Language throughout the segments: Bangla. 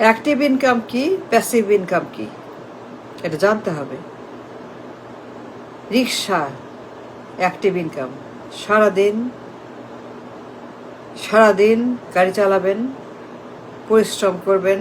অ্যাক্টিভ ইনকাম কি, প্যাসিভ ইনকাম কি, এটা জানতে হবে। রিক্সা অ্যাক্টিভ ইনকাম, সারাদিন গাড়ি চালাবেন, পরিশ্রম করবেন,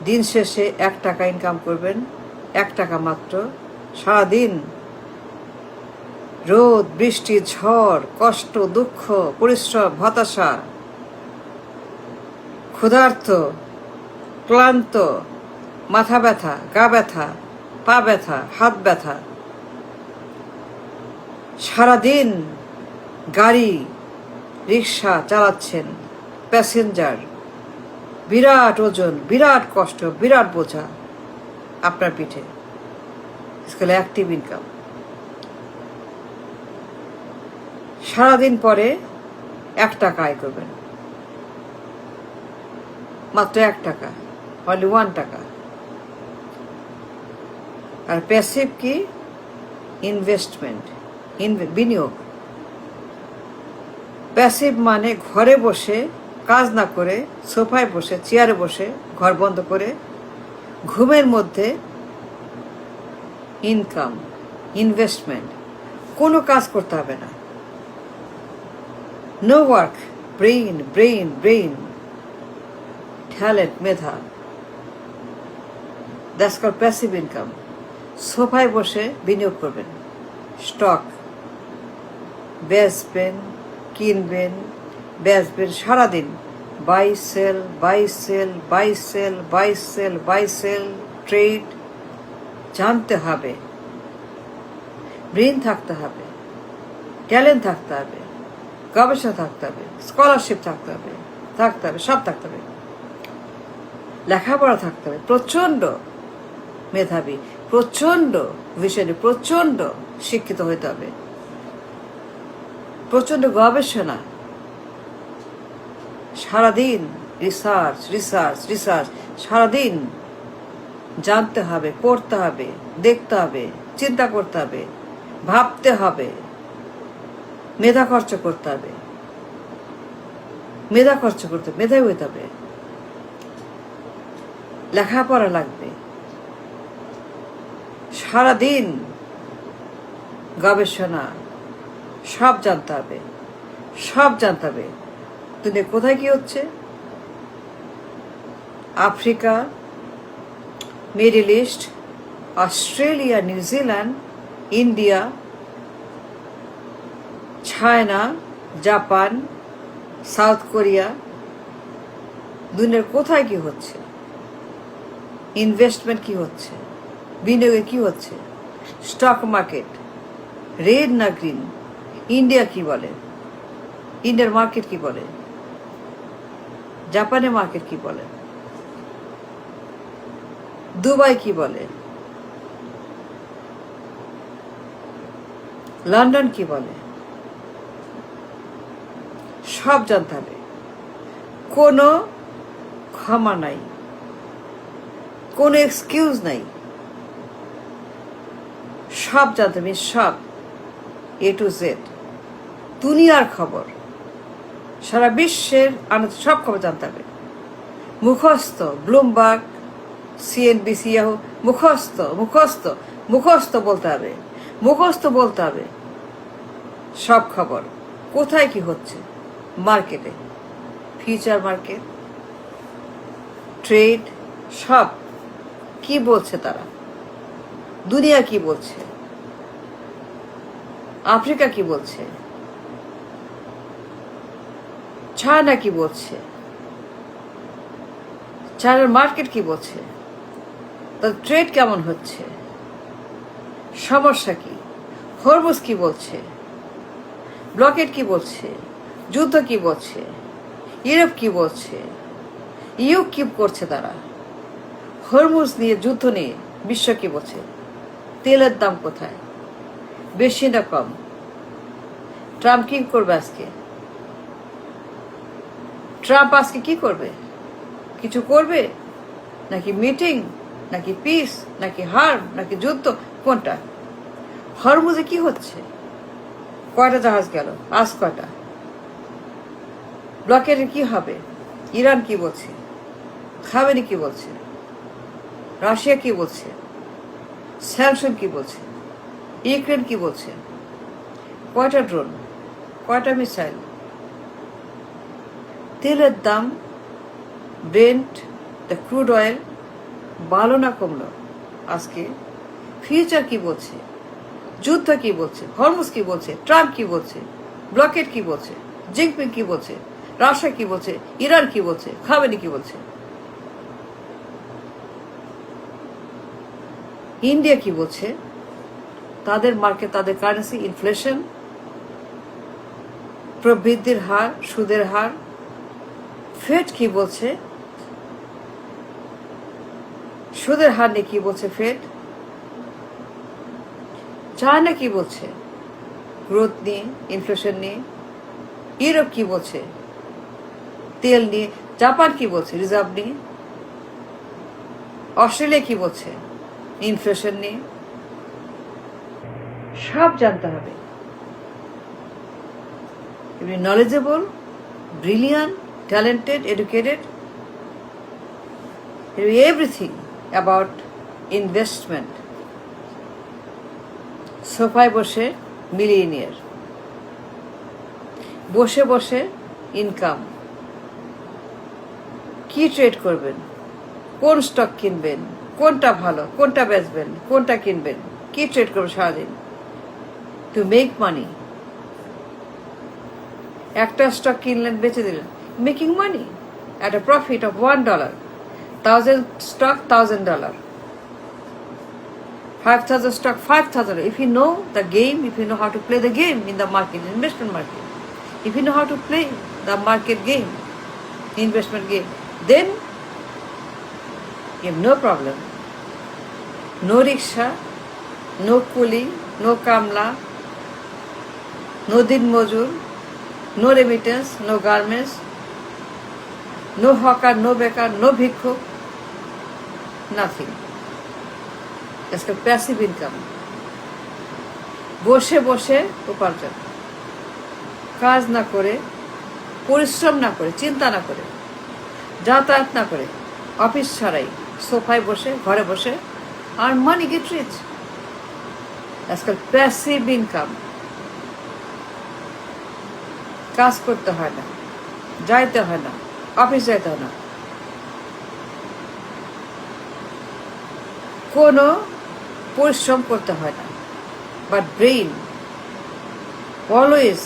দিন শেষে 1 টাকা ইনকাম করবেন, 1 টাকা মাত্র। সারাদিন রোদ বৃষ্টি ঝড় কষ্ট দুঃখ পরিশ্রম হতাশা, ক্ষুধার্ত ক্লান্ত, মাথা ব্যথা, গা ব্যথা, পা ব্যথা, হাত ব্যথা, সারাদিন গাড়ি রিক্সা চালাচ্ছেন, প্যাসেঞ্জার, বিরাট ওজন, বিরাট কষ্ট, বিরাট বোঝা আপনার পিঠে। স্কেলে অ্যাক্টিভ ইনকাম। সারাদিন পরে 1 টাকা আয় করবেন, মাত্র 1 টাকা, অনলি 1 টাকা। আর প্যাসিভ কি, ইনভেস্টমেন্ট, বিনিয়োগ। প্যাসিভ মানে ঘরে বসে কাজ না করে, সোফায় বসে চেয়ারে বসে ঘর বন্ধ করে ঘুমের মধ্যে ইনকাম, ইনভেস্টমেন্ট, কোনো কাজ করতে হবে না। No work, brain brain brain, talent, মেধা। That's called passive income. সোফায় বসে বিনিয়োগ করবেন, স্টক বেচবেন, কিনবেন, বেচবেন, সারাদিন buy sell buy sell buy sell buy sell buy sell, trade. জানতে হবে, ব্রেইন থাকতে হবে, ট্যালেন্ট থাকতে হবে, গবেষণা থাকতে হবে, স্কলারশিপ থাকতে হবে, সব থাকতে হবে, লেখাপড়া থাকতে হবে, প্রচন্ড মেধাবী, প্রচন্ড ভিশনে, প্রচন্ড শিক্ষিত হইতে হবে, প্রচন্ড গবেষণা, সারাদিন রিসার্চ রিসার্চ রিসার্চ, সারাদিন জানতে হবে, পড়তে হবে, দেখতে হবে, চিন্তা করতে হবে, ভাবতে হবে, মেধা খরচ করতে হবে, মেধাই হইতে হবে, লেখাপড়া লাগবে, সারাদিন গবেষণা, সব জানতে হবে। দুনিয়া কোথায় কি হচ্ছে, Africa, middle east, Australia, New Zealand, India, China, Japan, south Korea, দুনিয়ার কোথায় কি হচ্ছে, ইনভেস্টমেন্ট কি হচ্ছে, বিনিয়োগে কি হচ্ছে, স্টক মার্কেট রেড না গ্রিন, ইন্ডিয়া কি বলে, ইন্ডিয়ার মার্কেট কি বলে, জাপানের মার্কেট কি বলে, দুবাই কি বলে, লন্ডন কি বলে, সব জানতে হবে। কোনো ক্ষমা নাই, কোনো এক্সকিউজ নাই, সব জানতে হবে, সব A to Z, দুনিয়ার খবর, সারা বিশ্বের সব খবর জানতে হবে। মুখস্থ, ব্লুমবার্গ, CNBC, ইয়াহু, মুখস্থ বলতে হবে সব খবর। কোথায় কি হচ্ছে, মার্কেটে, ফিউচার মার্কেট, ট্রেড, সব কি বলছে তারা, দুনিয়া কি বলছে, আফ্রিকা কি বলছে, চায়না কি বলছে, চায়নার মার্কেট কি বলছে, তার ট্রেড কেমন হচ্ছে, সমস্যা কি, হরমুজ কি বলছে, ব্লকেট কি বলছে, যুদ্ধ কি বলছে, ইউরোপ কি বলছে, ইউ কি করছে তারা, হরমুজ নিয়ে, যুদ্ধ নিয়ে বিশ্ব কি বলছে, তেলের দাম কোথায়, বেশি না কম, ট্রাম্প কি করবে আজকে, কি করবে, কিছু করবে নাকি মিটিং, নাকি পিস, নাকি হার্ম, নাকি যুদ্ধ, কোনটা? হরমুজে কি হচ্ছে, কয়টা জাহাজ গেল, আজ কয়টা, ব্লকের কি হবে, ইরান কি বলছে, খামেনি কি বলছে, রাশিয়া কি বলছে, স্যাংশন কি বলছে, ইউক্রেন কি বলছে, কয়টা ড্রোন, কয়টা মিসাইল, তেলের দাম, ব্রেন্ট, দ্য ক্রুড অয়েল বাড়লো না কমলো আজকে, ফিউচার কি বলছে, যুদ্ধ কি বলছে, হরমুজ কি বলছে, ট্রাম্প কি বলছে, ব্লকেট কি বলছে, জিনপিং কি বলছে, রাশিয়া কি বলছে, ইরান কি বলছে, খামেনি কি বলছে, ইন্ডিয়া কি বলছে, তাদের মার্কেট, তাদের কারেন্সি, ইনফ্লেশন, প্রবৃদ্ধির হার, সুদের হার, ফেড কি বলছে, সুদের হার নিয়ে কি বলছে ফেড, চায়না কি বলছে গ্রোথ নিয়ে, ইনফ্লেশন নিয়ে, ইউরোপ কি বলছে তেল নিয়ে, জাপান কি বলছে রিজার্ভ নিয়ে, অস্ট্রেলিয়া কি বলছে ইনফ্লেশন নিয়ে, সব জানতে হবে। Knowledgeable, brilliant, talented, educated, everything about investment. সোফায় বসে মিলিয়নিয়ার, বসে বসে ইনকাম, কি ট্রেড করবেন, কোন স্টক কিনবেন, কোনটা ভালো, কোনটা বেচবেন, কোনটা কিনবেন, কি ট্রেড করবেন সারাদিন টু মেক মানি। একটা স্টক কিনলেন, বেচে দিলেন, making money at a profit of $1. 1,000 stock, $1,000. 5,000 stock, 5,000. If you know the game, if you know how to play the game in the market, investment market, if you know how to play the market game, investment game, then you have no problem. No rickshaw, no coolie, no kamla, no din mojur, no remittance, no garments, no hawker, no baker, no bhikkhuk, nothing. It's called passive income. বসে বসে উপার্জন, কাজ না করে, পরিশ্রম না করে, চিন্তা না করে, যাতায়াত না করে, অফিস ছাড়াই সোফায় বসে, ঘরে বসে, আর money get rich. It's called passive income. কাজ করতে হয় না, যাইতে হয় না, অফিস যাইতে হয় না, কোনো পরিশ্রম করতে হয় না, but brain always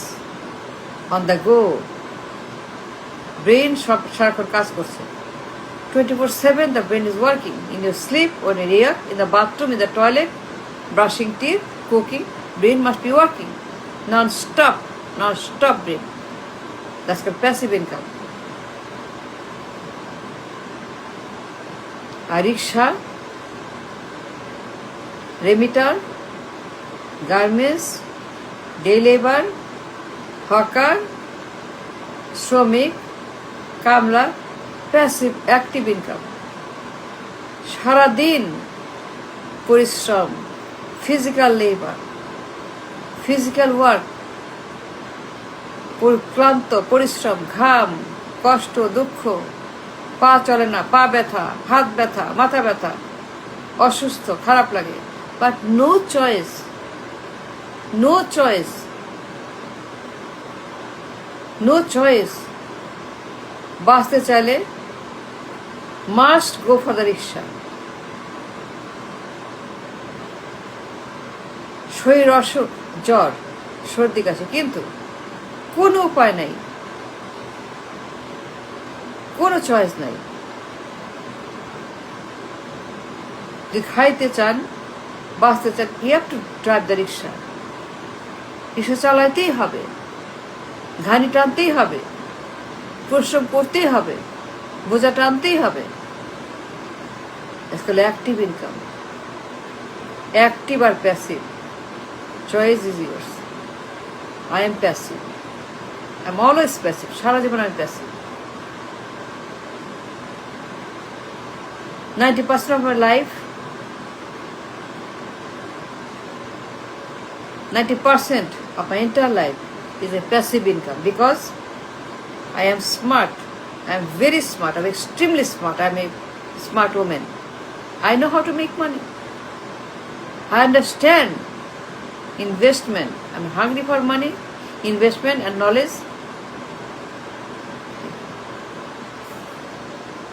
on the go. Brain সব সারাক্ষণ কাজ করছে, 24/7 the brain is working. In your sleep, when you react, in the bathroom, in the toilet, brushing teeth, cooking, brain must be working non-stop brain. That's called passive income. আর রিক্সা, remitter, garments, day labour, hawker, শ্রমিক, কামলা, প্যাসিভ অ্যাক্টিভ ইনকাম। সারাদিন পরিশ্রম, ফিজিক্যাল লেবার, ফিজিক্যাল ওয়ার্ক, ক্লান্ত পরিশ্রম, ঘাম, কষ্ট, দুঃখ, পা চলে না, পা ব্যথা, হাত ব্যথা, মাথা ব্যথা, অসুস্থ, খারাপ লাগে, but no choice, no choice, no choice. বাঁচতে চাইলে must go for the rickshaw. শরীর অসুখ, জ্বর, সর্দি কাশি, কিন্তু কোনো উপায় নাই, কোনো চয়েস নাই। যদি খাইতে চান, বাঁচতে চান, you have to drive the rickshaw. Rickshaw চালাইতেই হবে, ঘানি টানতেই হবে, পরিশ্রম করতেই হবে, বোঝা টানতেই হবে। অ্যাক্টিভ ইনকাম, অ্যাক্টিভ আর passive, choice is yours. I am passive, I am always passive, সারা জীবন আমি প্যাসিভ। 90% of my life, 90% of my entire life is a passive income, because I am smart, I am very smart. I'm extremely smart. I'm a smart woman. I know how to make money. I understand investment. I'm hungry for money, investment and knowledge.